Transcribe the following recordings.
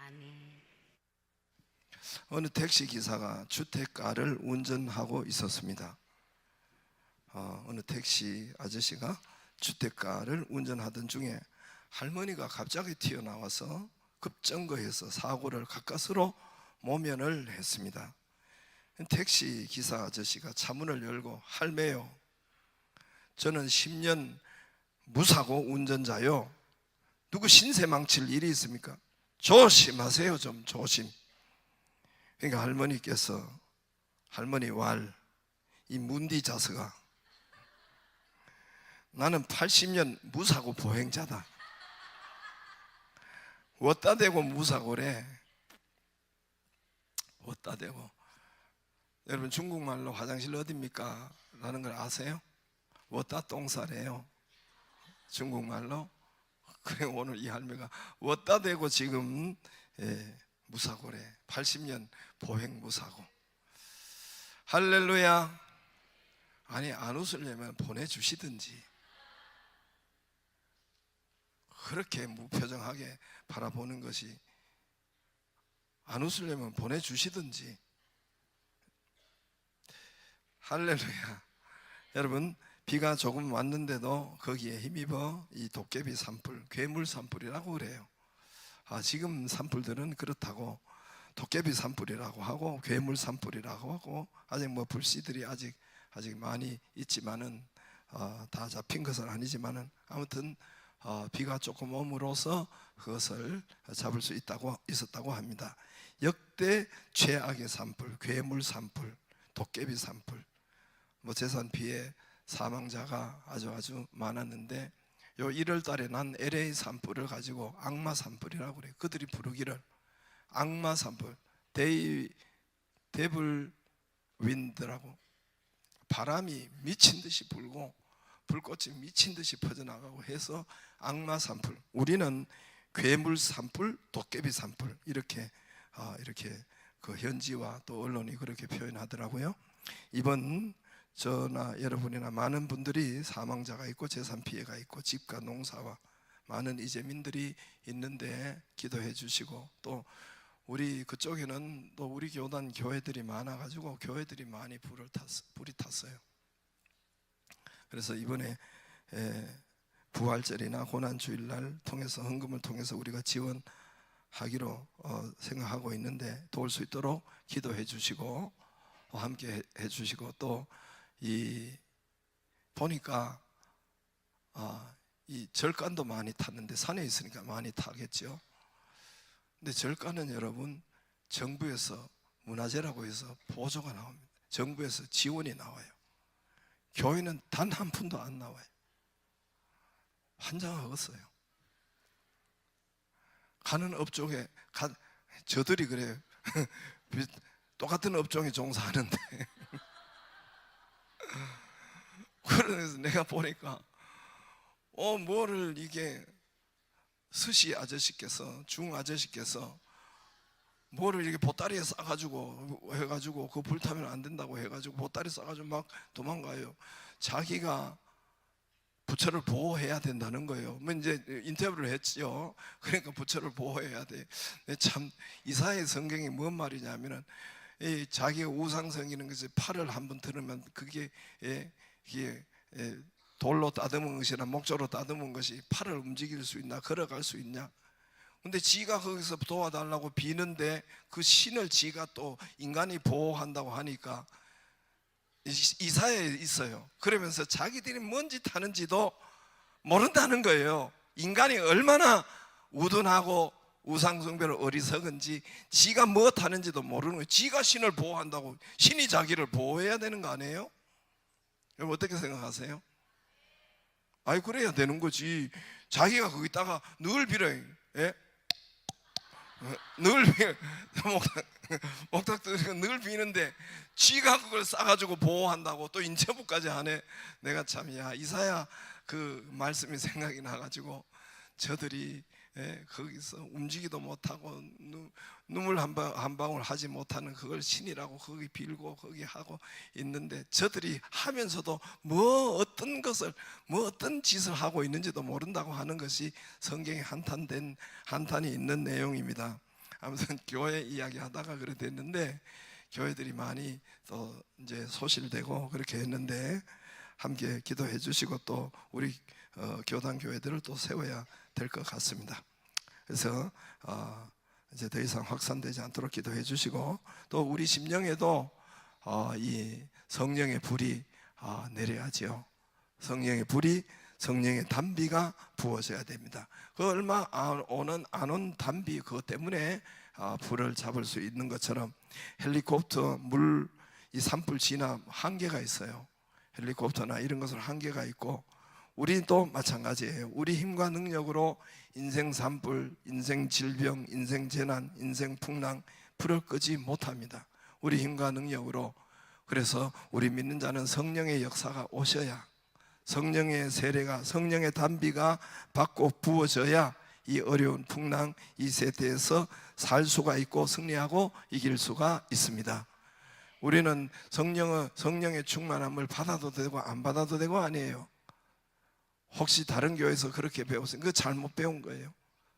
아멘. 어느 택시 기사가 주택가를 운전하고 있었습니다. 어느 택시 아저씨가 주택가를 운전하던 중에 할머니가 갑자기 튀어나와서 급정거해서 사고를 가까스로 모면을 했습니다. 택시 기사 아저씨가 차문을 열고, 할매요, 저는 10년 무사고 운전자요, 누구 신세 망칠 일이 있습니까? 조심하세요, 좀 조심. 그러니까 할머니께서, 할머니 왈, 이 문디 자스가, 나는 80년 무사고 보행자다. 어따 대고 무사고래. 어따 대고. 여러분, 중국말로 화장실 어딥니까? 라는 걸 아세요? 어따 똥싸래요, 중국말로. 그래, 오늘 이 할매가 어따 대고 지금 무사고래. 80년 보행 무사고. 할렐루야. 아니, 안 웃으려면 보내주시든지. 그렇게 무표정하게 바라보는 것이, 안 웃으려면 보내주시든지. 할렐루야. 여러분, 비가 조금 왔는데도 거기에 힘입어 이 도깨비 산불, 괴물 산불이라고 그래요. 지금 산불들은 그렇다고 도깨비 산불이라고 하고 괴물 산불이라고 하고, 아직 뭐 불씨들이 아직 많이 있지만은 다 잡힌 것은 아니지만은, 아무튼 비가 조금 옴으로써 그것을 잡을 수 있었다고 합니다. 역대 최악의 산불, 괴물 산불, 도깨비 산불. 뭐 재산 피해 사망자가 아주 많았는데, 요 1월 달에 난 LA 산불을 가지고 악마 산불이라고 그래요. 그들이 부르기를 악마 산불, 데블 윈드라고. 바람이 미친 듯이 불고 불꽃이 미친 듯이 퍼져나가고 해서 악마 산불. 우리는 괴물 산불, 도깨비 산불, 이렇게 그 현지와 또 언론이 그렇게 표현하더라고요. 이번 저나 여러분이나 많은 분들이 사망자가 있고 재산 피해가 있고 집과 농사와 많은 이재민들이 있는데 기도해 주시고, 또 우리 그쪽에는 또 우리 교단 교회들이 많아가지고 교회들이 많이 불이 탔어요. 그래서 이번에 부활절이나 고난주일날 통해서 헌금을 통해서 우리가 지원하기로 생각하고 있는데, 도울 수 있도록 기도해 주시고 함께 해 주시고, 또 보니까 이 절간도 많이 탔는데, 산에 있으니까 많이 타겠죠. 근데 절간은 여러분, 정부에서 문화재라고 해서 보조가 나옵니다. 정부에서 지원이 나와요. 교회는 단 한 푼도 안 나와요. 환장하겠어요. 가는 업종에 저들이 그래요. 똑같은 업종에 종사하는데 그래서 내가 보니까 뭐를 이게 스시 아저씨께서, 중 아저씨께서 뭐를 이렇게 보따리에 싸가지고 해가지고 그 불타면 안 된다고 해가지고 보따리 싸가지고 막 도망가요. 자기가 부처를 보호해야 된다는 거예요. 뭐 이제 인터뷰를 했죠. 그러니까 부처를 보호해야 돼. 참 이사야의 성경이 뭔 말이냐면은, 자기가 우상 섬기는 것이 팔을 한번 들으면 그게 돌로 따듬은 것이나 목조로 따듬은 것이 팔을 움직일 수 있나, 걸어갈 수 있냐. 근데 지가 거기서 도와달라고 비는데 그 신을 지가 또 인간이 보호한다고 하니까 이사야에 있어요. 그러면서 자기들이 뭔 짓 하는지도 모른다는 거예요. 인간이 얼마나 우둔하고 우상숭배를 어리석은지, 지가 뭐 하는지도 모르는 거예요. 지가 신을 보호한다고 신이 자기를 보호해야 되는 거 아니에요? 여러분 어떻게 생각하세요? 아이, 그래야 되는 거지. 자기가 거기다가 늘 빌어요. 예? 늘 목탁 들고 늘 비는데 지가 그걸 싸가지고 보호한다고 또 인체부까지 하네. 내가 참, 이사야 그 말씀이 생각이 나가지고 저들이 거기서 움직이도 못하고 눈물 한 방울 하지 못하는 그걸 신이라고 거기 빌고 거기 하고 있는데, 저들이 하면서도 어떤 짓을 하고 있는지도 모른다고 하는 것이 성경에 한탄이 있는 내용입니다. 아무튼 교회 이야기하다가 그래 됐는데 교회들이 많이 또 이제 소실되고 그렇게 했는데 함께 기도해 주시고 또 우리 교단 교회들을 또 세워야 될 것 같습니다. 그래서 이제 더 이상 확산되지 않도록 기도해 주시고 또 우리 심령에도 이 성령의 불이 내려야지요. 성령의 불이, 성령의 단비가 부어져야 됩니다. 그 얼마 안 온 단비 그것 때문에 불을 잡을 수 있는 것처럼 헬리콥터 물 이 산불 진압 한계가 있어요. 헬리콥터나 이런 것은 한계가 있고 우리도 마찬가지예요. 우리 힘과 능력으로 인생 산불, 인생 질병, 인생 재난, 인생 풍랑 불을 끄지 못합니다. 우리 힘과 능력으로. 그래서 우리 믿는 자는 성령의 역사가 오셔야, 성령의 세례가, 성령의 단비가 받고 부어져야 이 어려운 풍랑, 이 세대에서 살 수가 있고 승리하고 이길 수가 있습니다. 우리는 성령의 충만함을 받아도 되고 안 받아도 되고 아니에요. 혹시 다른 교회에서 그렇게 배웠어요? 그거 잘못 배운 거예요.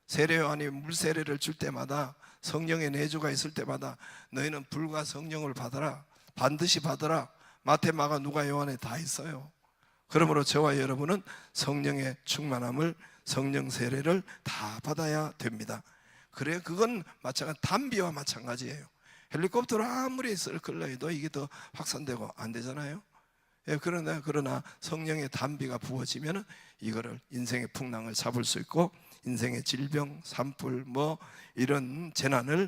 세례요한이 물세례를 줄 때마다, 성령의 내주가 있을 때마다 너희는 불과 성령을 받아라, 반드시 받아라. 마태, 마가, 누가, 요한에 다 있어요. 그러므로 저와 여러분은 성령의 충만함을, 성령 세례를 다 받아야 됩니다. 그래, 그건 마찬가지, 단비와 마찬가지예요. 헬리콥터로 아무리 쓸걸러도 이게 더 확산되고 안 되잖아요. 예, 그러나 성령의 단비가 부어지면은 이거를 인생의 풍랑을 잡을 수 있고 인생의 질병, 산불 뭐 이런 재난을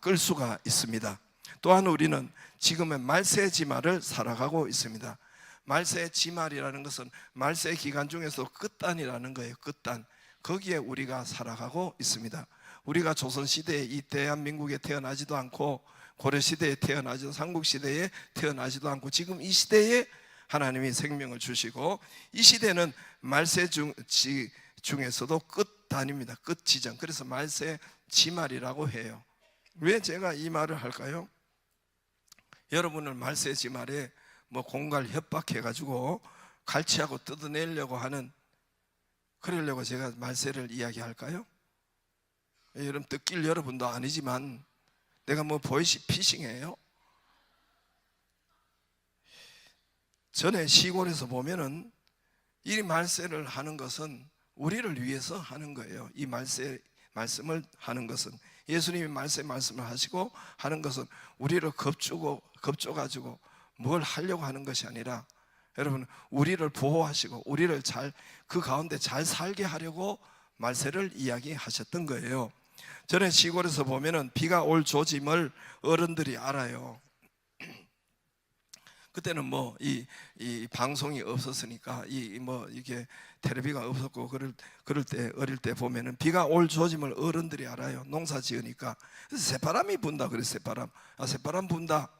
끌 수가 있습니다. 또한 우리는 지금의 말세 지말을 살아가고 있습니다. 말세 지말이라는 것은 말세 기간 중에서 끝단이라는 거예요. 끝단. 거기에 우리가 살아가고 있습니다. 우리가 조선시대에 이 대한민국에 태어나지도 않고 고려시대에 태어나지도, 삼국시대에 태어나지도 않고 지금 이 시대에 하나님이 생명을 주시고 이 시대는 말세 중에서도 끝단입니다. 끝지점. 그래서 말세 지말이라고 해요. 왜 제가 이 말을 할까요? 여러분을 말세 지말에 뭐 공갈 협박해가지고 갈취하고 뜯어내려고 하는, 그러려고 제가 말세를 이야기할까요? 여러분 뜻길 여러분도 아니지만 내가 뭐 보이시피싱이에요? 전에 시골에서 보면은 이 말세를 하는 것은 우리를 위해서 하는 거예요. 이 말세 말씀을 하는 것은, 예수님이 말씀을 하시고 하는 것은 우리를 겁줘가지고 뭘 하려고 하는 것이 아니라, 여러분 우리를 보호하시고 우리를 그 가운데 잘 살게 하려고 말세를 이야기하셨던 거예요. 전에 시골에서 보면은 비가 올 조짐을 어른들이 알아요. 그때는 뭐 이 방송이 없었으니까 이게 텔레비가 없었고 그럴 때 어릴 때 보면은 비가 올 조짐을 어른들이 알아요. 농사 지으니까. 그래서 새바람이 분다. 그래서 새바람 분다.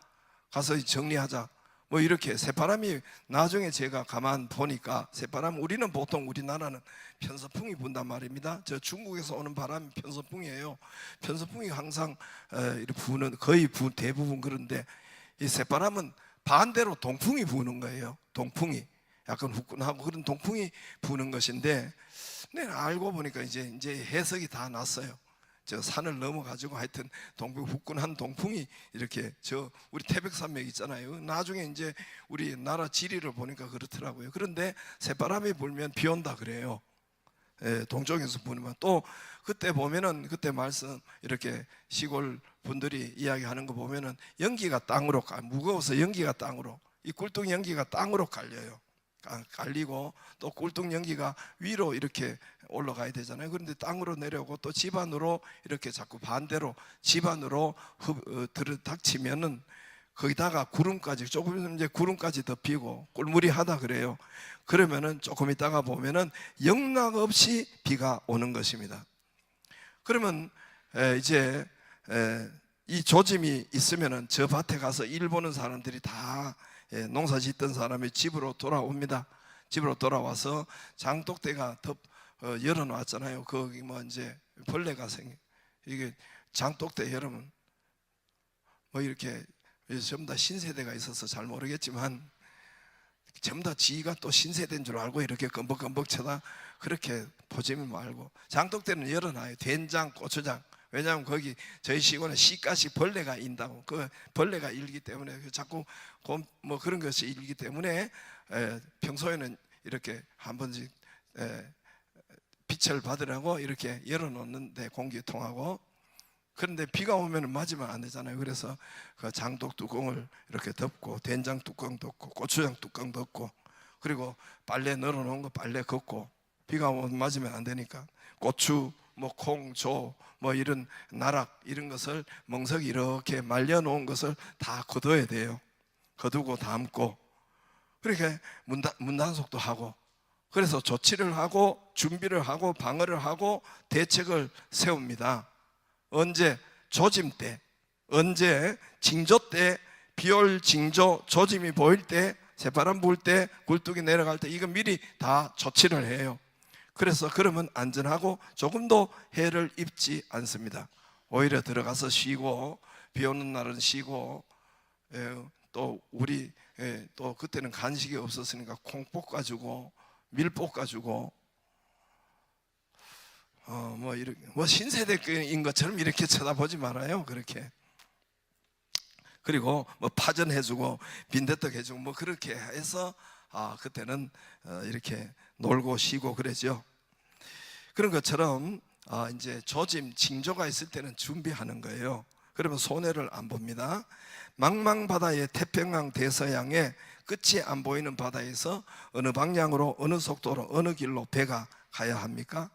가서 정리하자. 뭐 이렇게 새바람이, 나중에 제가 가만 보니까 새바람, 우리는 보통 우리나라는 편서풍이 분단 말입니다. 저 중국에서 오는 바람이 편서풍이에요. 편서풍이 항상 이렇게 부는, 거의 대부분. 그런데 이 새바람은 반대로 동풍이 부는 거예요. 동풍이 약간 후끈하고 그런 동풍이 부는 것인데, 내가 알고 보니까 이제 해석이 다 났어요. 저 산을 넘어가지고 하여튼 후끈한 동풍이 이렇게 우리 태백산맥 있잖아요. 나중에 이제 우리나라 지리를 보니까 그렇더라고요. 그런데 새바람이 불면 비 온다 그래요. 동쪽에서 부르면. 또 그때 보면은, 그때 말씀 이렇게 시골 분들이 이야기하는 거 보면은 연기가 땅으로 무거워서 연기가 땅으로, 이 꿀뚝 연기가 땅으로 깔려요. 깔리고 또 꿀뚝 연기가 위로 이렇게 올라가야 되잖아요. 그런데 땅으로 내려오고 또 집안으로 이렇게 자꾸 반대로 집안으로 들이닥치면은 거기다가 구름까지, 조금 이제 구름까지 덮이고 꿀무리하다 그래요. 그러면은 조금 있다가 보면은 영락 없이 비가 오는 것입니다. 그러면 이제 이 조짐이 있으면은 저 밭에 가서 일 보는 사람들이 다, 농사 짓던 사람이 집으로 돌아옵니다. 집으로 돌아와서 장독대가 열어놨잖아요. 거기 뭐 이제 벌레가 이게 장독대, 여러분 뭐 이렇게 전부 다 신세대가 있어서 잘 모르겠지만 전부 다 지가 또 신세대인 줄 알고 이렇게 껌벅껌벅 쳐다 그렇게 보지 말고, 장독대는 열어놔요. 된장, 고추장. 왜냐하면 거기 저희 시골에 씨가시 벌레가 인다고, 그 벌레가 일기 때문에 자꾸 뭐 그런 것이 일기 때문에 평소에는 이렇게 한 번씩 빛을 받으라고 이렇게 열어놓는데 공기 통하고. 그런데 비가 오면 맞으면 안 되잖아요. 그래서 그 장독 뚜껑을 이렇게 덮고, 된장 뚜껑 덮고, 고추장 뚜껑 덮고, 그리고 빨래 널어놓은 거 빨래 걷고, 비가 오면 맞으면 안 되니까 고추, 뭐 콩, 조, 뭐 이런 나락 이런 것을 멍석이 이렇게 말려놓은 것을 다 걷어야 돼요. 거두고 담고, 그렇게 문단속도 하고, 그래서 조치를 하고 준비를 하고 방어를 하고 대책을 세웁니다. 언제? 조짐 때, 언제? 징조 때, 비올 징조, 조짐이 보일 때, 새바람 불 때, 굴뚝이 내려갈 때, 이거 미리 다 조치를 해요. 그래서 그러면 안전하고 조금도 해를 입지 않습니다. 오히려 들어가서 쉬고, 비 오는 날은 쉬고, 또 우리 또 그때는 간식이 없었으니까 콩 볶아주고 밀 볶아주고, 뭐 신세대인 것처럼 이렇게 쳐다보지 말아요. 그렇게. 그리고 뭐 파전 해주고 빈대떡 해주고 뭐 그렇게 해서 그때는 이렇게 놀고 쉬고 그러죠. 그런 것처럼 이제 조짐, 징조가 있을 때는 준비하는 거예요. 그러면 손해를 안 봅니다. 망망바다의 태평양 대서양에 끝이 안 보이는 바다에서 어느 방향으로, 어느 속도로, 어느 길로 배가 가야 합니까?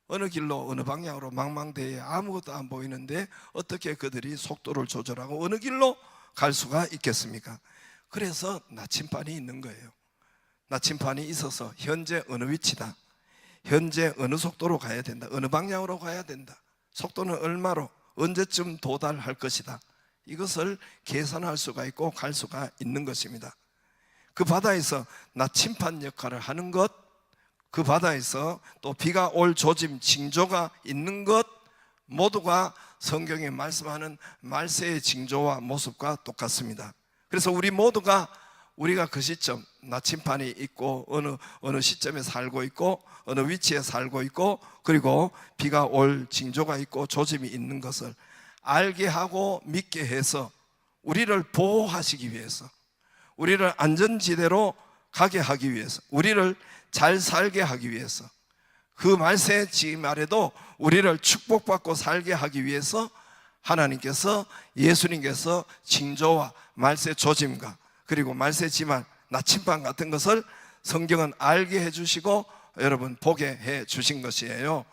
어느 길로, 어느 방향으로, 망망대해에 아무것도 안 보이는데 어떻게 그들이 속도를 조절하고 어느 길로 갈 수가 있겠습니까? 그래서 나침반이 있는 거예요. 나침반이 있어서 현재 어느 위치다, 현재 어느 속도로 가야 된다, 어느 방향으로 가야 된다, 속도는 얼마로, 언제쯤 도달할 것이다, 이것을 계산할 수가 있고 갈 수가 있는 것입니다. 그 바다에서 나침반 역할을 하는 것, 그 바다에서 또 비가 올 조짐, 징조가 있는 것, 모두가 성경에 말씀하는 말세의 징조와 모습과 똑같습니다. 그래서 우리 모두가, 우리가 그 시점, 나침반이 있고 어느 시점에 살고 있고 어느 위치에 살고 있고, 그리고 비가 올 징조가 있고 조짐이 있는 것을 알게 하고 믿게 해서 우리를 보호하시기 위해서, 우리를 안전지대로 가게 하기 위해서, 우리를 잘 살게 하기 위해서, 그 말세 지금 아래도 우리를 축복받고 살게 하기 위해서 하나님께서, 예수님께서 징조와 말세 조짐과 그리고 말세 지말, 나침반 같은 것을 성경은 알게 해주시고 여러분 보게 해주신 것이에요.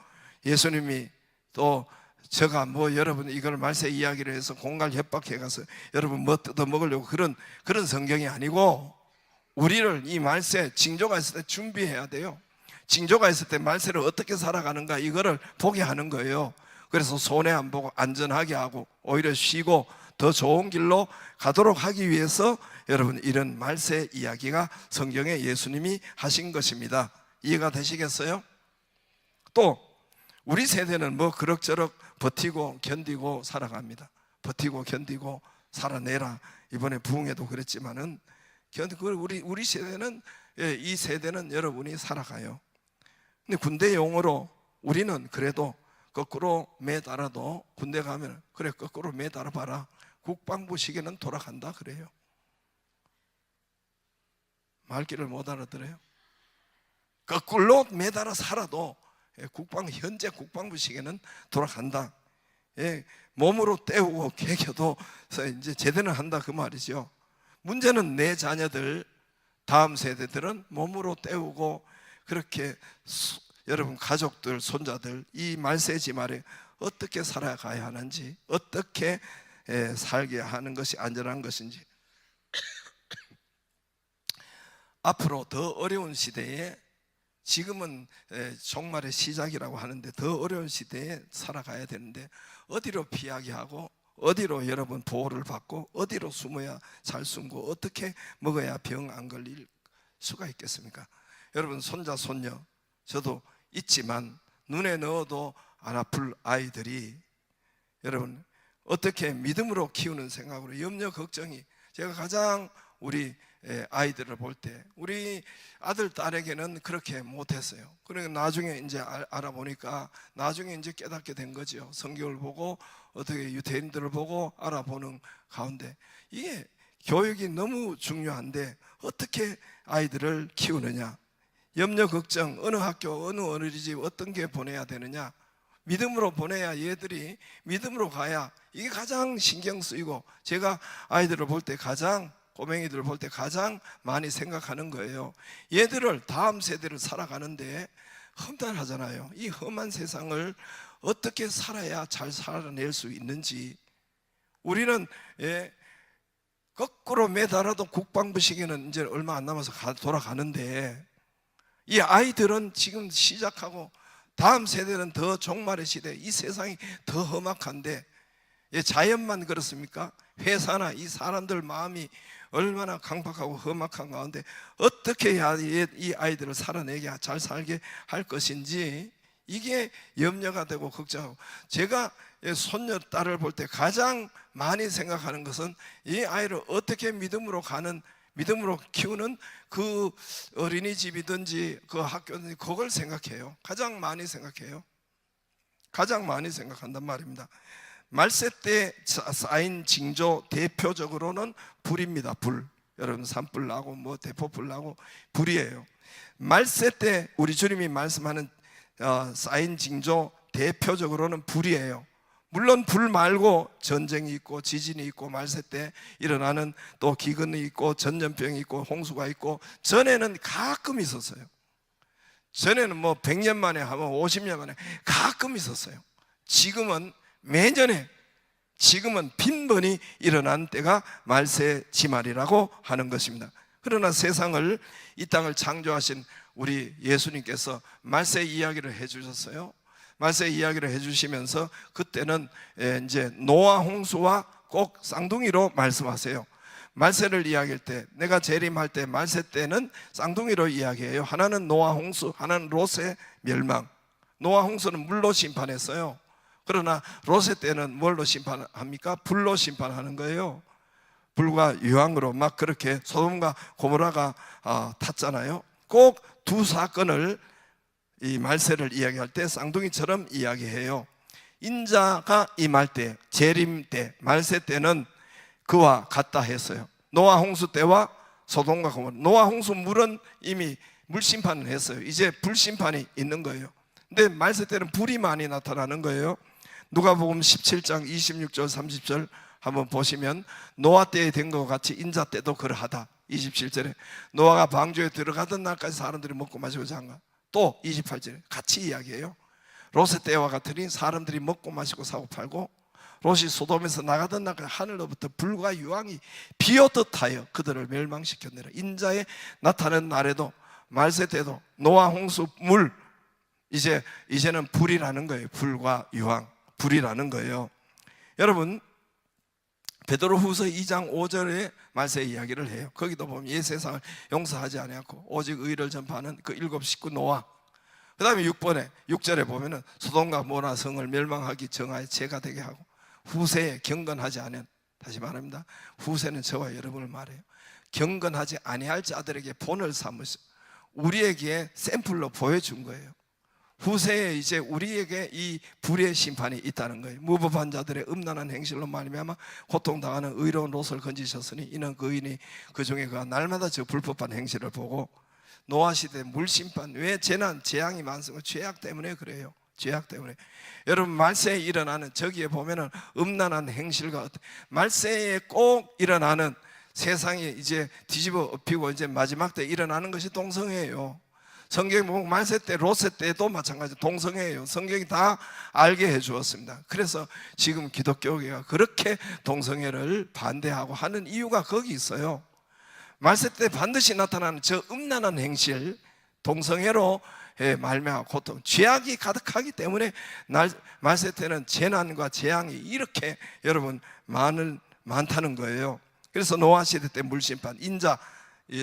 예수님이 또 제가 뭐 여러분 이걸 말세 이야기를 해서 공갈 협박해 가서 여러분 뭐 뜯어 먹으려고 그런 성경이 아니고, 우리를 이 말세 징조가 있을 때 준비해야 돼요. 징조가 있을 때 말세를 어떻게 살아가는가, 이거를 보게 하는 거예요. 그래서 손해 안 보고 안전하게 하고 오히려 쉬고 더 좋은 길로 가도록 하기 위해서 여러분 이런 말세 이야기가 성경에 예수님이 하신 것입니다. 이해가 되시겠어요? 또 우리 세대는 뭐 그럭저럭 버티고 견디고 살아갑니다. 버티고 견디고 살아내라. 이번에 부흥회도 그랬지만은 우리 세대는, 이 세대는 여러분이 살아가요. 근데 군대 용어로 우리는 그래도 거꾸로 매달아도, 군대 가면 그래 거꾸로 매달아 봐라, 국방부 시계는 돌아간다 그래요. 말귀를 못 알아들어요? 거꾸로 매달아 살아도 현재 국방부 시계는 돌아간다. 몸으로 때우고 개겨도 이제 제대로 한다 그 말이죠. 문제는 내 자녀들, 다음 세대들은 몸으로 때우고 그렇게 여러분 가족들, 손자들 이 말세지 말에 어떻게 살아가야 하는지, 어떻게 살게 하는 것이 안전한 것인지, 앞으로 더 어려운 시대에, 지금은 종말의 시작이라고 하는데 더 어려운 시대에 살아가야 되는데 어디로 피하게 하고, 어디로 여러분 보호를 받고, 어디로 숨어야 잘 숨고, 어떻게 먹어야 병 안 걸릴 수가 있겠습니까? 여러분 손자 손녀 저도 있지만 눈에 넣어도 안 아플 아이들이 여러분 어떻게 믿음으로 키우는 생각으로 염려 걱정이, 제가 가장 우리 아이들을 볼 때 우리 아들 딸에게는 그렇게 못했어요. 그러니까 나중에 이제 알아보니까 나중에 이제 깨닫게 된 거죠. 성경을 보고 어떻게 유대인들을 보고 알아보는 가운데 이게 교육이 너무 중요한데 어떻게 아이들을 키우느냐, 염려 걱정, 어느 학교 어느 어린이집 어떤 게 보내야 되느냐, 믿음으로 보내야 얘들이 믿음으로 가야 이게 가장 신경 쓰이고 제가 아이들을 볼 때 가장 꼬맹이들을 볼 때 가장 많이 생각하는 거예요. 얘들을 다음 세대를 살아가는데 험난하잖아요. 이 험한 세상을 어떻게 살아야 잘 살아낼 수 있는지. 우리는 거꾸로 매달아도 국방부 시기는 이제 얼마 안 남아서 돌아가는데 이 아이들은 지금 시작하고 다음 세대는 더 종말의 시대, 이 세상이 더 험악한데 자연만 그렇습니까? 회사나 이 사람들 마음이 얼마나 강박하고 험악한 가운데 어떻게 해야 이 아이들을 살아내게 잘 살게 할 것인지 이게 염려가 되고 걱정하고, 제가 손녀 딸을 볼 때 가장 많이 생각하는 것은 이 아이를 어떻게 믿음으로 키우는 그 어린이집이든지 그 학교든지 그걸 생각해요. 가장 많이 생각해요. 가장 많이 생각한단 말입니다. 말세 때 쌓인 징조 대표적으로는 불입니다. 불. 여러분 산불 나고 뭐 대포불 나고 불이에요. 말세 때 우리 주님이 말씀하는 쌓인 징조 대표적으로는 불이에요. 물론 불 말고 전쟁이 있고 지진이 있고 말세 때 일어나는 또 기근이 있고 전염병이 있고 홍수가 있고 전에는 가끔 있었어요. 전에는 뭐 100년 만에 하면 50년 만에 가끔 있었어요. 지금은 매년에, 지금은 빈번히 일어난 때가 말세 지말이라고 하는 것입니다. 그러나 세상을, 이 땅을 창조하신 우리 예수님께서 말세 이야기를 해주셨어요. 말세 이야기를 해주시면서 그때는 이제 노아 홍수와 꼭 쌍둥이로 말씀하세요. 말세를 이야기할 때, 내가 재림할 때 말세 때는 쌍둥이로 이야기해요. 하나는 노아 홍수, 하나는 롯의 멸망. 노아 홍수는 물로 심판했어요. 그러나 롯의 때는 뭘로 심판합니까? 불로 심판하는 거예요. 불과 유황으로 막 그렇게 소돔과 고모라가 탔잖아요. 꼭 두 사건을 이 말세를 이야기할 때 쌍둥이처럼 이야기해요. 인자가 임할 때, 재림 때, 말세 때는 그와 같다 했어요. 노아 홍수 때와 소돔과 고모라. 노아 홍수 물은 이미 물 심판을 했어요. 이제 불 심판이 있는 거예요. 근데 말세 때는 불이 많이 나타나는 거예요. 누가복음 17장 26절 30절 한번 보시면 노아 때에 된 것 같이 인자 때도 그러하다. 27절에 노아가 방주에 들어가던 날까지 사람들이 먹고 마시고 잔가. 또 28절에 같이 이야기해요. 롯의 때와 같으니 사람들이 먹고 마시고 사고 팔고, 롯이 소돔에서 나가던 날까지 하늘로부터 불과 유황이 비오듯 하여 그들을 멸망시켰느라. 인자에 나타나는 날에도 말세 때도 노아 홍수 물, 이제는 불이라는 거예요. 불과 유황, 불이라는 거예요. 여러분, 베드로후서 2장 5절에 말세 이야기를 해요. 거기도 보면 이 세상을 용서하지 아니하고 오직 의를 전파하는 그 7 식구 노아. 그 다음에 6절에 보면은 소돔과 고모라 성을 멸망하기 정하여 죄가 되게 하고 후세에 경건하지 않은, 다시 말합니다, 후세는 저와 여러분을 말해요. 경건하지 아니할 자들에게 본을 삼으시고 우리에게 샘플로 보여준 거예요. 후세에 이제 우리에게 이 불의 심판이 있다는 거예요. 무법한 자들의 음란한 행실로 말미암아 고통당하는 의로운 롯을 건지셨으니 이는 그 의인이 그 중에 그가 날마다 저 불법한 행실을 보고. 노아 시대 물 심판, 왜 재난 재앙이 많습니까? 죄악 때문에 그래요. 죄악 때문에. 여러분, 말세에 일어나는, 저기에 보면은 음란한 행실과 말세에 꼭 일어나는, 세상이 이제 뒤집어 엎이고 이제 마지막 때 일어나는 것이 동성애예요. 성경이 보면 말세 때, 롯의 때도 마찬가지 동성애예요. 성경이 다 알게 해 주었습니다. 그래서 지금 기독교계가 그렇게 동성애를 반대하고 하는 이유가 거기 있어요. 말세 때 반드시 나타나는 저 음란한 행실, 동성애로 말미암아 고통, 죄악이 가득하기 때문에 말세 때는 재난과 재앙이 이렇게 여러분 많다는 거예요. 그래서 노아 시대 때 물심판, 인자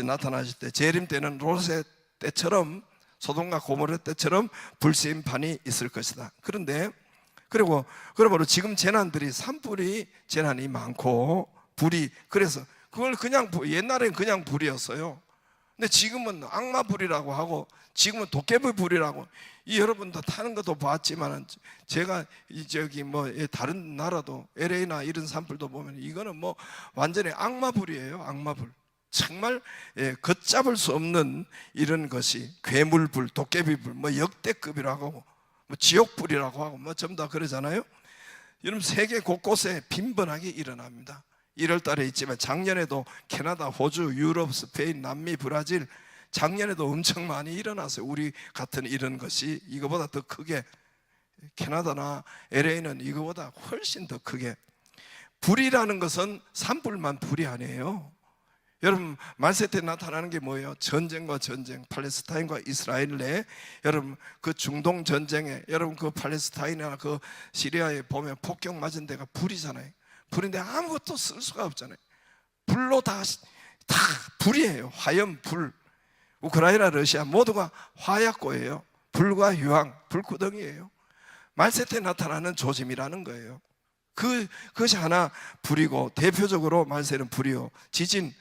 나타나실 때, 재림 때는 롯의 때처럼, 소돔과 고모라 때처럼 불심판이 있을 것이다. 그런데 그러므로 지금 재난들이 산불이 재난이 많고 불이, 그래서 그걸 그냥 옛날엔 그냥 불이었어요. 근데 지금은 악마 불이라고 하고 지금은 도깨비 불이라고. 이 여러분도 타는 것도 봤지만 제가 저기 뭐 다른 나라도 LA나 이런 산불도 보면 이거는 뭐 완전히 악마 불이에요. 악마 불. 정말 걷잡을 수 없는 이런 것이 괴물불, 도깨비불, 뭐 역대급이라고 하고 뭐 지옥불이라고 하고 뭐 전부 다 그러잖아요. 여러분 세계 곳곳에 빈번하게 일어납니다. 1월 달에 있지만 작년에도 캐나다, 호주, 유럽, 스페인, 남미, 브라질 작년에도 엄청 많이 일어났어요. 우리 같은 이런 것이 이거보다 더 크게, 캐나다나 LA는 이거보다 훨씬 더 크게. 불이라는 것은 산불만 불이 아니에요. 여러분 말세 때 나타나는 게 뭐예요? 전쟁과 전쟁, 팔레스타인과 이스라엘 내에 여러분 그 중동 전쟁에 여러분 그 팔레스타인이나 그 시리아에 보면 폭격 맞은 데가 불이잖아요. 불인데 아무것도 쓸 수가 없잖아요. 불로 다 불이에요. 화염, 불. 우크라이나, 러시아 모두가 화약고예요. 불과 유황, 불구덩이에요. 말세 때 나타나는 조짐이라는 거예요. 그것이 하나 불이고, 대표적으로 말세는 불이요. 지진을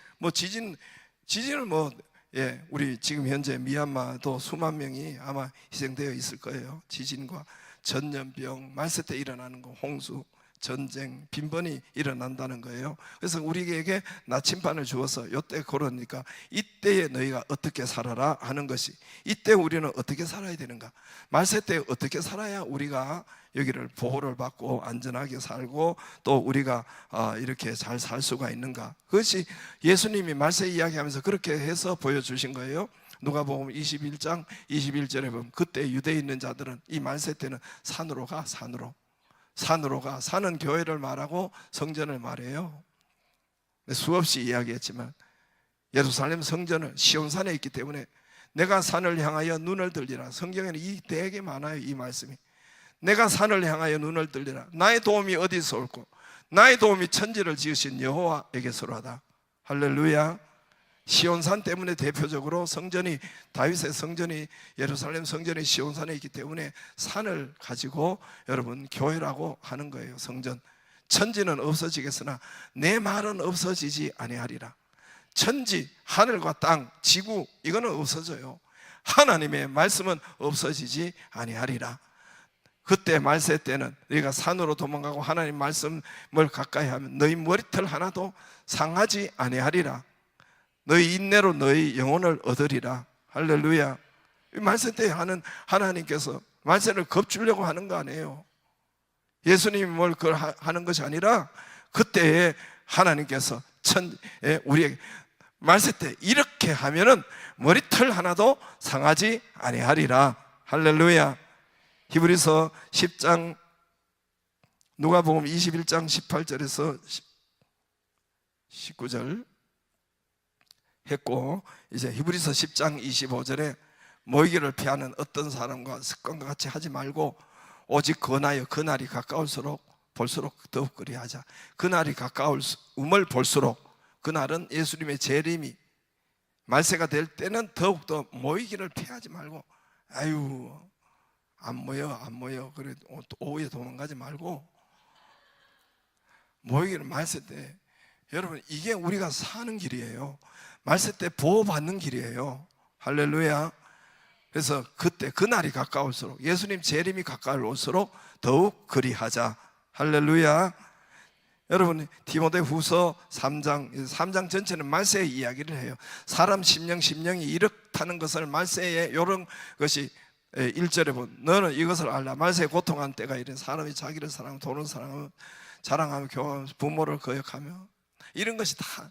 우리 지금 현재 미얀마도 수만 명이 아마 희생되어 있을 거예요. 지진과 전염병, 말세 때 일어나는 거, 홍수, 전쟁 빈번히 일어난다는 거예요. 그래서 우리에게 나침반을 주어서 이때 그러니까 이때에 너희가 어떻게 살아라 하는 것이, 이때 우리는 어떻게 살아야 되는가, 말세 때 어떻게 살아야 우리가 여기를 보호를 받고 안전하게 살고 또 우리가 이렇게 잘 살 수가 있는가, 그것이 예수님이 말세 이야기하면서 그렇게 해서 보여주신 거예요. 누가복음 21장 21절에 보면 그때 유대에 있는 자들은 이 말세 때는 산으로 가, 산으로 가. 산은 교회를 말하고 성전을 말해요. 수없이 이야기했지만 예루살렘 성전은 시온산에 있기 때문에 내가 산을 향하여 눈을 들리라. 성경에는 이 되게 많아요. 이 말씀이. 내가 산을 향하여 눈을 들리라. 나의 도움이 어디서 올고 나의 도움이 천지를 지으신 여호와에게서로하다. 할렐루야. 시온산 때문에 대표적으로 성전이, 다윗의 성전이, 예루살렘 성전이 시온산에 있기 때문에 산을 가지고 여러분 교회라고 하는 거예요. 성전. 천지는 없어지겠으나 내 말은 없어지지 아니하리라. 천지, 하늘과 땅, 지구 이거는 없어져요. 하나님의 말씀은 없어지지 아니하리라. 그때 말세 때는 너희가 산으로 도망가고 하나님 말씀을 가까이 하면 너희 머리털 하나도 상하지 아니하리라. 너희 인내로 너희 영혼을 얻으리라. 할렐루야. 말세 때 하는 하나님께서 말세를 겁주려고 하는 거 아니에요. 예수님이 뭘 하는 것이 아니라 그때에 하나님께서 우리에게 말세 때 이렇게 하면은 머리털 하나도 상하지 아니하리라. 할렐루야. 히브리서 10장, 누가복음 21장 18절에서 19절 했고, 이제 히브리서 10장 25절에 모이기를 피하는 어떤 사람과 습관과 같이 하지 말고 오직 권하여 그날이 가까울수록 볼수록 더욱 그리하자. 그날이 가까움을 볼수록, 그날은 예수님의 재림이 말세가 될 때는 더욱더 모이기를 피하지 말고, 아유 안 모여 그래 오후에 도망가지 말고 모이기를, 말세 때 여러분 이게 우리가 사는 길이에요. 말세 때 보호받는 길이에요. 할렐루야. 그래서 그때 그날이 가까울수록, 예수님 재림이 가까울수록 더욱 그리하자. 할렐루야. 여러분 디모데 후서 3장 전체는 말세의 이야기를 해요. 사람 심령이 이렇다는 것을 말세에 이런 것이 1절에 보면 너는 이것을 알라. 말세에 고통한 때가 이른 사람이 자기를 사랑하고 돈을 사랑하며 자랑하며 교화하며 부모를 거역하며 이런 것이 다.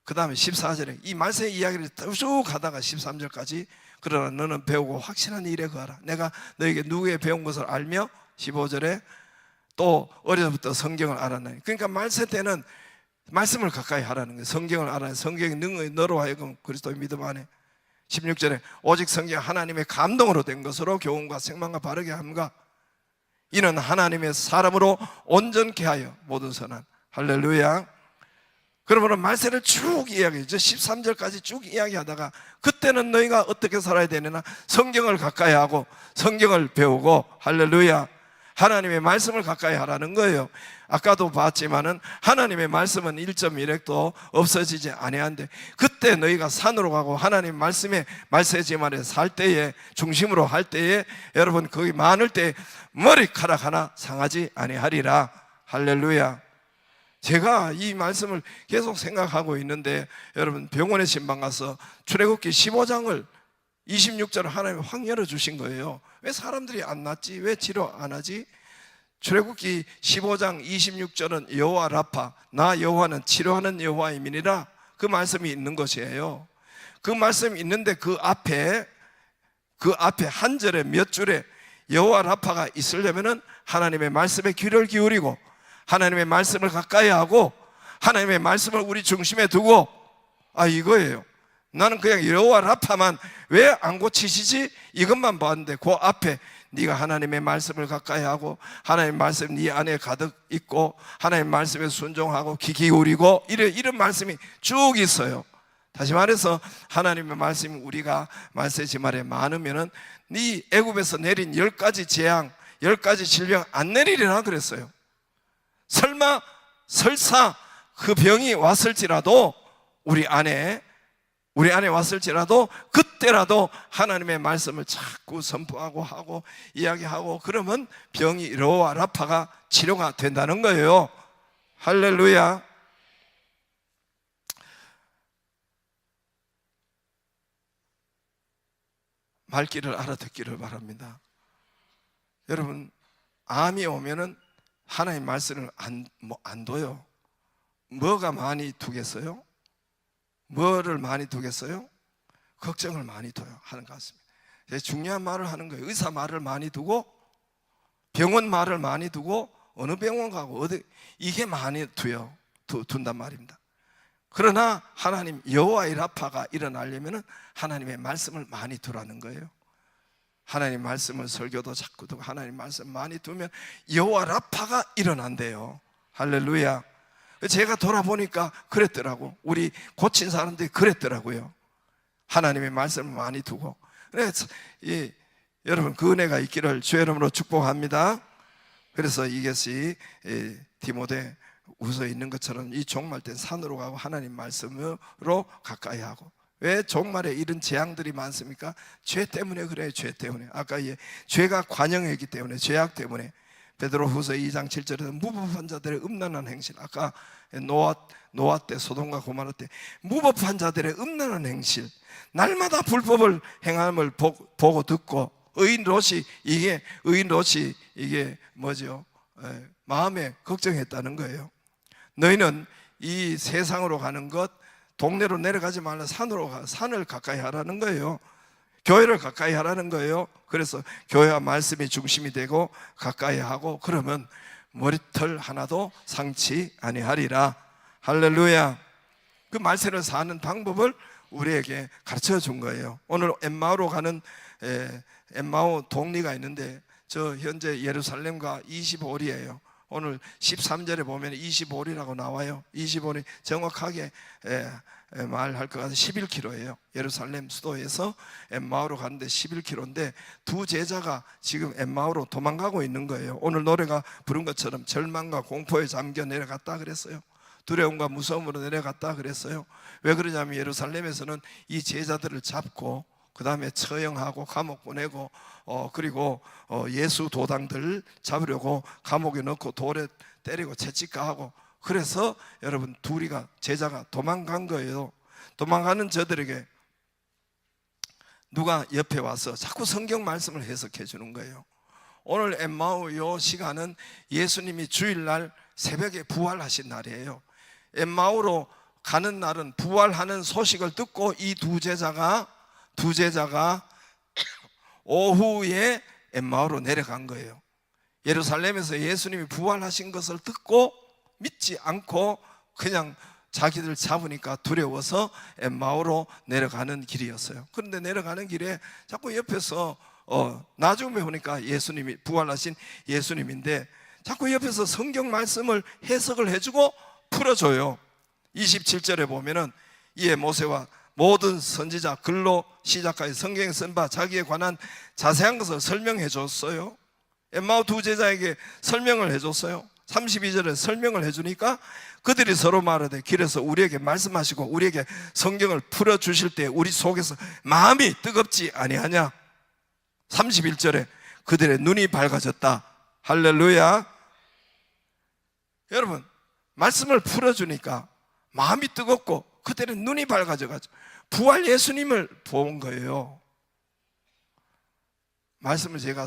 그 다음에 14절에 이 말세의 이야기를 쭉 가다가 13절까지 그러나 너는 배우고 확신한 일에 거하라. 내가 너에게 누구의 배운 것을 알며 15절에 또 어려서부터 성경을 알았나니. 그러니까 말세 때는 말씀을 가까이 하라는 거예요. 성경을 알아야 성경의 능력이 너로 하여금 그리스도의 믿음 안에. 16절에 오직 성경 하나님의 감동으로 된 것으로 교훈과 생망과 바르게 함과 이는 하나님의 사람으로 온전케 하여 모든 선한. 할렐루야. 그러면 말세를 쭉 이야기했죠. 13절까지 쭉 이야기하다가 그때는 너희가 어떻게 살아야 되느냐, 성경을 가까이 하고 성경을 배우고, 할렐루야, 하나님의 말씀을 가까이 하라는 거예요. 아까도 봤지만은 하나님의 말씀은 1.1핵도 없어지지 아니한데, 그때 너희가 산으로 가고 하나님 말씀에 말세지만에 살 때에, 중심으로 할 때에, 여러분 거기 많을 때 머리카락 하나 상하지 아니하리라. 할렐루야. 제가 이 말씀을 계속 생각하고 있는데, 여러분 병원에 신방 가서 출애굽기 15장을 26절을 하나님이 확 열어주신 거예요. 왜 사람들이 안 낫지? 왜 치료 안 하지? 출애굽기 15장 26절은 여호와 라파, 나 여호와는 치료하는 여호와임이니라, 그 말씀이 있는 것이에요. 그 말씀이 있는데 그 앞에 한 절에 몇 줄에 여호와 라파가 있으려면은 하나님의 말씀에 귀를 기울이고 하나님의 말씀을 가까이 하고 하나님의 말씀을 우리 중심에 두고, 이거예요. 나는 그냥 여호와 라파만 왜 안 고치시지? 이것만 봤는데 그 앞에 네가 하나님의 말씀을 가까이 하고 하나님의 말씀 네 안에 가득 있고 하나님의 말씀에 순종하고 귀 기울이고 이런 말씀이 쭉 있어요. 다시 말해서 하나님의 말씀이 우리가 말세지말에 많으면은 네 애굽에서 내린 10가지 재앙, 10가지 질병 안 내리리라 그랬어요. 설사 그 병이 왔을지라도 우리 안에 왔을지라도 그때라도 하나님의 말씀을 자꾸 선포하고 하고 이야기하고 그러면 병이 여호와 라파가 치료가 된다는 거예요. 할렐루야. 말귀를 알아듣기를 바랍니다. 여러분, 암이 오면은 하나님 말씀을 안 둬요. 뭐가 많이 두겠어요? 뭐를 많이 두겠어요? 걱정을 많이 둬요. 하는 것 같습니다. 중요한 말을 하는 거예요. 의사 말을 많이 두고 병원 말을 많이 두고 어느 병원 가고 어디, 이게 많이 둔단 말입니다. 그러나 하나님 여호와의 라파가 일어나려면 하나님의 말씀을 많이 두라는 거예요. 하나님 말씀을 설교도 자꾸 두고 하나님 말씀 많이 두면 여호와 라파가 일어난대요. 할렐루야. 제가 돌아보니까 그랬더라고. 우리 고친 사람들이 그랬더라고요. 하나님의 말씀을 많이 두고. 그래서 여러분 그 은혜가 있기를 주의 이름으로 축복합니다. 그래서 이것이 디모데 우서 있는 것처럼 이 종말 때 산으로 가고 하나님 말씀으로 가까이 하고. 왜 종말에 이런 재앙들이 많습니까? 죄 때문에 그래요. 죄 때문에. 아까 죄가 관영했기 때문에, 죄악 때문에. 베드로후서 2장 7절에서 무법한 자들의 음란한 행실, 아까 노아 때, 소돔과 고모라 때 무법한 자들의 음란한 행실, 날마다 불법을 행함을 보고 듣고 의인 롯이 이게 뭐죠? 마음에 걱정했다는 거예요. 너희는 이 세상으로 가는 것, 동네로 내려가지 말라, 산을 가까이 하라는 거예요. 교회를 가까이 하라는 거예요. 그래서 교회와 말씀이 중심이 되고 가까이 하고 그러면 머리털 하나도 상치 아니하리라. 할렐루야. 그 말씀을 사는 방법을 우리에게 가르쳐 준 거예요. 오늘 엠마오로 가는 엠마오 동리가 있는데 저 현재 예루살렘과 25리예요. 오늘 13절에 보면 25리라고 나와요. 25리 정확하게 말할 것 같아요. 11km예요. 예루살렘 수도에서 엠마오로 가는데 11km인데 두 제자가 지금 엠마오로 도망가고 있는 거예요. 오늘 노래가 부른 것처럼 절망과 공포에 잠겨 내려갔다 그랬어요. 두려움과 무서움으로 내려갔다 그랬어요. 왜 그러냐면 예루살렘에서는 이 제자들을 잡고 그 다음에 처형하고 감옥 보내고 그리고 예수 도당들 잡으려고 감옥에 넣고 돌에 때리고 채찍가하고, 그래서 여러분 둘이가 제자가 도망간 거예요. 도망가는 저들에게 누가 옆에 와서 자꾸 성경 말씀을 해석해 주는 거예요. 오늘 엠마오 요 시간은 예수님이 주일날 새벽에 부활하신 날이에요. 엠마오로 가는 날은 부활하는 소식을 듣고 이 두 제자가 오후에 엠마오로 내려간 거예요. 예루살렘에서 예수님이 부활하신 것을 듣고 믿지 않고 그냥 자기들 잡으니까 두려워서 엠마오로 내려가는 길이었어요. 그런데 내려가는 길에 자꾸 옆에서 나중에 보니까 예수님이 부활하신 예수님인데 자꾸 옆에서 성경 말씀을 해석을 해주고 풀어줘요. 27절에 보면은 이에 모세와 모든 선지자 글로 시작하여 성경에 쓴 바 자기에 관한 자세한 것을 설명해 줬어요. 엠마오 두 제자에게 설명을 해줬어요. 32절에 설명을 해주니까 그들이 서로 말하되 길에서 우리에게 말씀하시고 우리에게 성경을 풀어주실 때 우리 속에서 마음이 뜨겁지 아니하냐. 31절에 그들의 눈이 밝아졌다. 할렐루야. 여러분, 말씀을 풀어주니까 마음이 뜨겁고 그들의 눈이 밝아져가지고 부활 예수님을 본 거예요. 말씀을 제가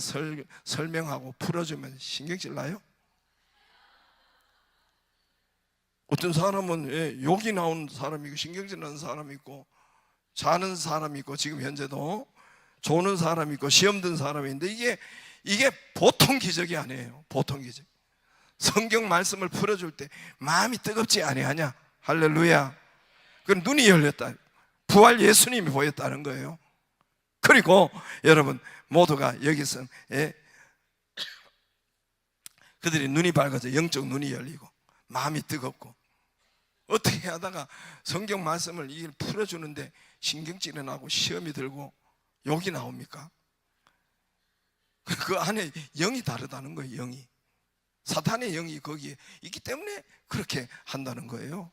설명하고 풀어주면 신경질 나요? 어떤 사람은 욕이 나오는 사람이 있고 신경질 나는 사람이 있고 자는 사람이 있고 지금 현재도 조는 사람이 있고 시험 든 사람이 있는데 이게 보통 기적이 아니에요. 보통 기적. 성경 말씀을 풀어줄 때 마음이 뜨겁지 아니하냐. 할렐루야. 그럼 눈이 열렸다. 부활 예수님이 보였다는 거예요. 그리고 여러분 모두가 여기서 그들이 눈이 밝아져 영적 눈이 열리고 마음이 뜨겁고 어떻게 하다가 성경 말씀을 이걸 풀어주는데 신경질이 나고 시험이 들고 욕이 나옵니까? 그 안에 영이 다르다는 거예요. 영이 사탄의 영이 거기에 있기 때문에 그렇게 한다는 거예요.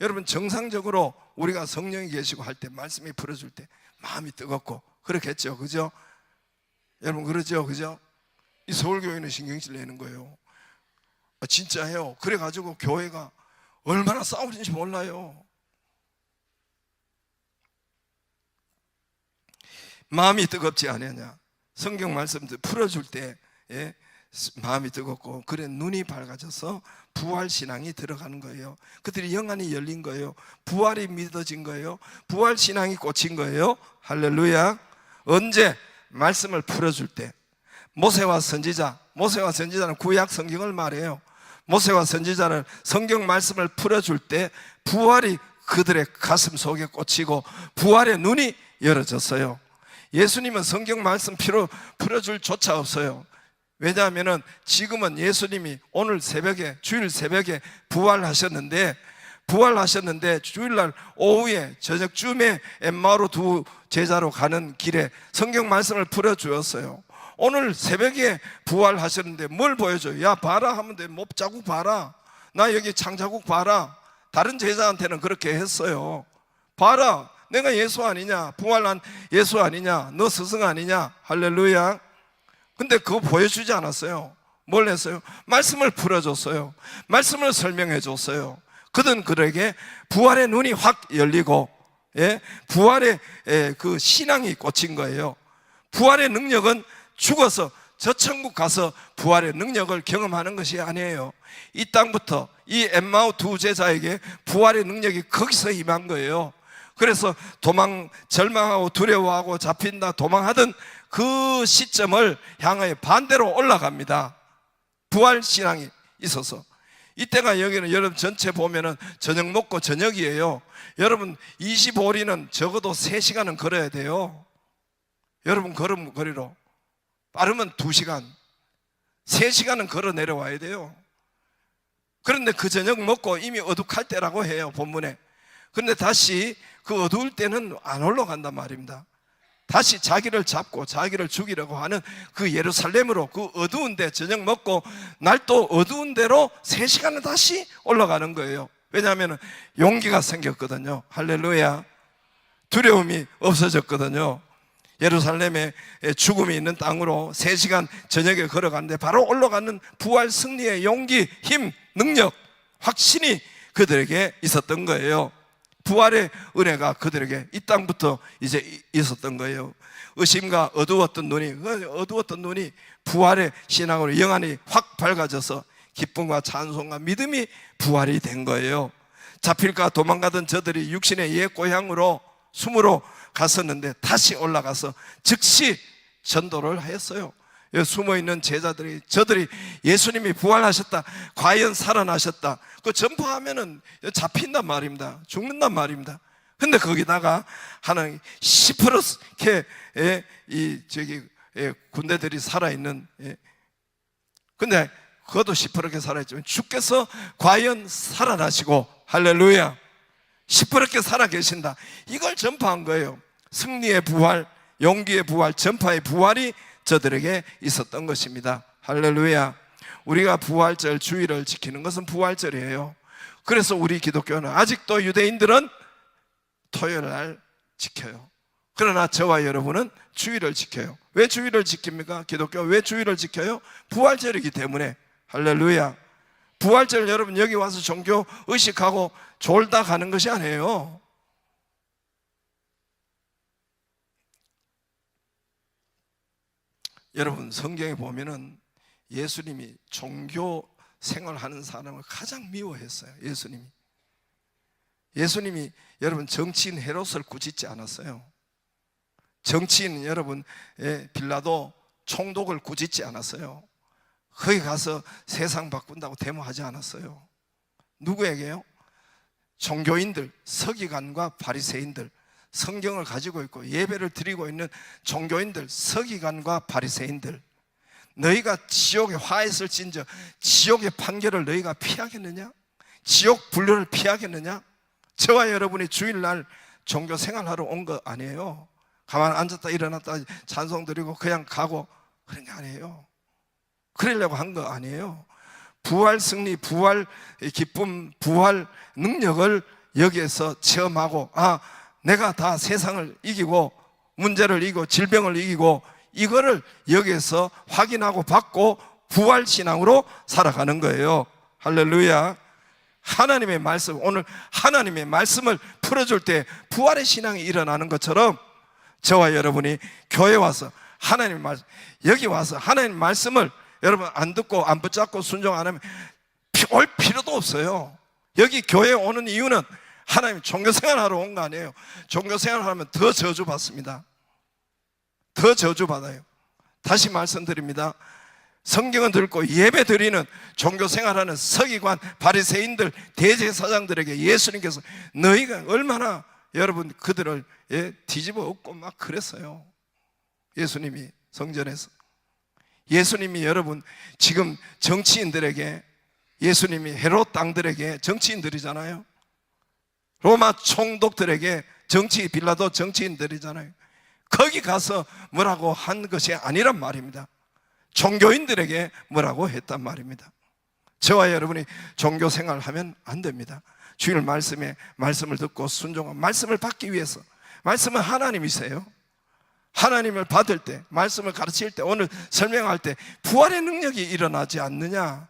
여러분 정상적으로 우리가 성령이 계시고 할 때 말씀이 풀어줄 때 마음이 뜨겁고 그렇겠죠. 그죠? 여러분 그러죠. 그죠? 이 서울교회는 신경질 내는 거예요. 진짜예요. 그래가지고 교회가 얼마나 싸우는지 몰라요. 마음이 뜨겁지 않느냐. 성경 말씀들 풀어줄 때 마음이 뜨겁고 그래 눈이 밝아져서 부활신앙이 들어가는 거예요. 그들이 영안이 열린 거예요. 부활이 믿어진 거예요. 부활신앙이 꽂힌 거예요. 할렐루야. 언제? 말씀을 풀어줄 때. 모세와 선지자는 구약 성경을 말해요. 모세와 선지자는 성경 말씀을 풀어줄 때 부활이 그들의 가슴 속에 꽂히고 부활의 눈이 열어졌어요. 예수님은 성경 말씀 풀어줄 조차 없어요. 왜냐하면 지금은 예수님이 오늘 새벽에 주일 새벽에 부활하셨는데 주일날 오후에 저녁쯤에 엠마오로 두 제자로 가는 길에 성경 말씀을 풀어주었어요. 오늘 새벽에 부활하셨는데 뭘 보여줘요? 야 봐라 하면 돼. 목자국 봐라. 나 여기 창자국 봐라. 다른 제자한테는 그렇게 했어요. 봐라 내가 예수 아니냐, 부활한 예수 아니냐, 너 스승 아니냐. 할렐루야. 근데 그거 보여주지 않았어요. 뭘 했어요? 말씀을 풀어줬어요. 말씀을 설명해 줬어요. 그들은 그에게 부활의 눈이 확 열리고 부활의 그 신앙이 꽂힌 거예요. 부활의 능력은 죽어서 저 천국 가서 부활의 능력을 경험하는 것이 아니에요. 이 땅부터 이 엠마오 두 제자에게 부활의 능력이 거기서 임한 거예요. 그래서 절망하고 두려워하고 잡힌다 도망하던 그 시점을 향하여 반대로 올라갑니다. 부활 신앙이 있어서 이때가 여기는 여러분 전체 보면은 저녁 먹고 저녁이에요. 여러분 25리는 적어도 3시간은 걸어야 돼요. 여러분 걸음거리로 빠르면 2시간 3시간은 걸어 내려와야 돼요. 그런데 그 저녁 먹고 이미 어둑할 때라고 해요 본문에. 그런데 다시 그 어두울 때는 안 올라간단 말입니다. 다시 자기를 잡고 자기를 죽이려고 하는 그 예루살렘으로 그 어두운데 저녁 먹고 날 또 어두운 데로 3시간은 다시 올라가는 거예요. 왜냐하면 용기가 생겼거든요. 할렐루야. 두려움이 없어졌거든요. 예루살렘에 죽음이 있는 땅으로 3시간 저녁에 걸어가는데 바로 올라가는 부활 승리의 용기, 힘, 능력, 확신이 그들에게 있었던 거예요. 부활의 은혜가 그들에게 이 땅부터 이제 있었던 거예요. 의심과 어두웠던 눈이 부활의 신앙으로 영안이 확 밝아져서 기쁨과 찬송과 믿음이 부활이 된 거예요. 잡힐까 도망가던 저들이 육신의 옛 고향으로 숨으로 갔었는데 다시 올라가서 즉시 전도를 했어요. 숨어있는 저들이 예수님이 부활하셨다, 과연 살아나셨다, 그 전파하면은 잡힌단 말입니다. 죽는단 말입니다. 근데 거기다가 하나님 시퍼렇게 군대들이 살아있는, 근데 그것도 시퍼렇게 살아있지만 주께서 과연 살아나시고, 할렐루야, 시퍼렇게 살아계신다, 이걸 전파한 거예요. 승리의 부활, 용기의 부활, 전파의 부활이 저들에게 있었던 것입니다. 할렐루야. 우리가 부활절 주일을 지키는 것은 부활절이에요. 그래서 우리 기독교는 아직도 유대인들은 토요일 날 지켜요. 그러나 저와 여러분은 주일을 지켜요. 왜 주일을 지킵니까? 기독교 왜 주일을 지켜요? 부활절이기 때문에. 할렐루야. 부활절 여러분 여기 와서 종교 의식하고 졸다 가는 것이 아니에요. 여러분 성경에 보면은 예수님이 종교 생활하는 사람을 가장 미워했어요. 예수님이 여러분 정치인 헤롯을 꾸짖지 않았어요. 정치인 여러분 빌라도 총독을 꾸짖지 않았어요. 거기 가서 세상 바꾼다고 데모하지 않았어요. 누구에게요? 종교인들, 서기관과 바리새인들, 성경을 가지고 있고 예배를 드리고 있는 종교인들, 서기관과 바리새인들, 너희가 지옥에 화했을진저 지옥의 판결을 너희가 피하겠느냐? 지옥 분류를 피하겠느냐? 저와 여러분이 주일날 종교 생활하러 온 거 아니에요. 가만 앉았다 일어났다 찬송 드리고 그냥 가고 그런 게 아니에요. 그러려고 한 거 아니에요. 부활 승리, 부활 기쁨, 부활 능력을 여기에서 체험하고, 내가 다 세상을 이기고 문제를 이기고 질병을 이기고 이거를 여기에서 확인하고 받고 부활신앙으로 살아가는 거예요. 할렐루야. 하나님의 말씀, 오늘 하나님의 말씀을 풀어줄 때 부활의 신앙이 일어나는 것처럼 저와 여러분이 교회 와서 하나님의 말씀, 여기 와서 하나님의 말씀을 여러분 안 듣고 안 붙잡고 순종 안 하면 올 필요도 없어요. 여기 교회에 오는 이유는 하나님 종교생활하러 온 거 아니에요. 종교생활하면 더 저주받습니다. 더 저주받아요. 다시 말씀드립니다. 성경은 듣고 예배 드리는 종교생활하는 서기관, 바리새인들, 대제사장들에게 예수님께서 너희가 얼마나 여러분 그들을 뒤집어 엎고 막 그랬어요. 예수님이 성전에서. 예수님이 여러분 지금 정치인들에게, 예수님이 헤롯 땅들에게, 정치인들이잖아요. 로마 총독들에게, 빌라도 정치인들이잖아요. 거기 가서 뭐라고 한 것이 아니란 말입니다. 종교인들에게 뭐라고 했단 말입니다. 저와 여러분이 종교 생활하면 안 됩니다. 주일 말씀을 듣고 순종하고 말씀을 받기 위해서. 말씀은 하나님이세요. 하나님을 받을 때, 말씀을 가르칠 때, 오늘 설명할 때 부활의 능력이 일어나지 않느냐.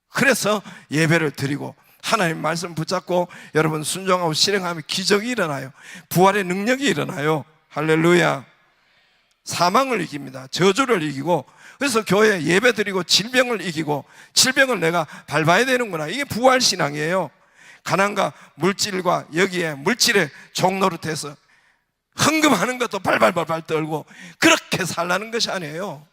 그래서 예배를 드리고 하나님 말씀 붙잡고 여러분 순종하고 실행하면 기적이 일어나요. 부활의 능력이 일어나요. 할렐루야. 사망을 이깁니다. 저주를 이기고. 그래서 교회 예배 드리고 질병을 이기고, 질병을 내가 밟아야 되는구나. 이게 부활신앙이에요. 가난과 물질과 여기에 물질의 종노릇해서 헌금하는 것도 발발발발 떨고 그렇게 살라는 것이 아니에요.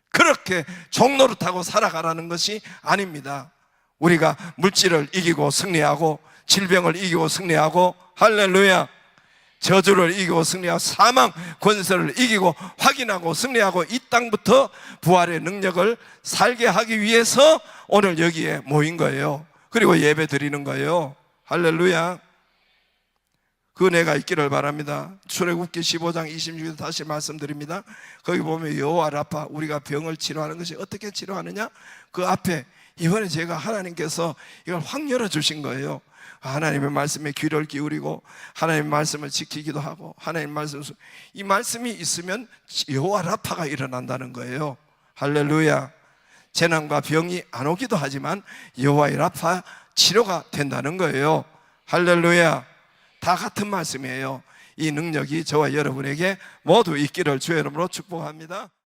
그렇게 종노릇하고 살아가라는 것이 아닙니다. 우리가 물질을 이기고 승리하고 질병을 이기고 승리하고, 할렐루야, 저주를 이기고 승리하고 사망 권세를 이기고 확인하고 승리하고 이 땅부터 부활의 능력을 살게 하기 위해서 오늘 여기에 모인 거예요. 그리고 예배 드리는 거예요. 할렐루야. 그 은혜가 있기를 바랍니다. 출애굽기 15장 26절 다시 말씀드립니다. 거기 보면 여호와 라파, 우리가 병을 치료하는 것이 어떻게 치료하느냐, 그 앞에 이번에 제가 하나님께서 이걸 확 열어주신 거예요. 하나님의 말씀에 귀를 기울이고 하나님의 말씀을 지키기도 하고, 하나님의 말씀, 이 말씀이 있으면 여호와 라파가 일어난다는 거예요. 할렐루야. 재난과 병이 안 오기도 하지만 여호와의 라파 치료가 된다는 거예요. 할렐루야. 다 같은 말씀이에요. 이 능력이 저와 여러분에게 모두 있기를 주의 이름으로 축복합니다.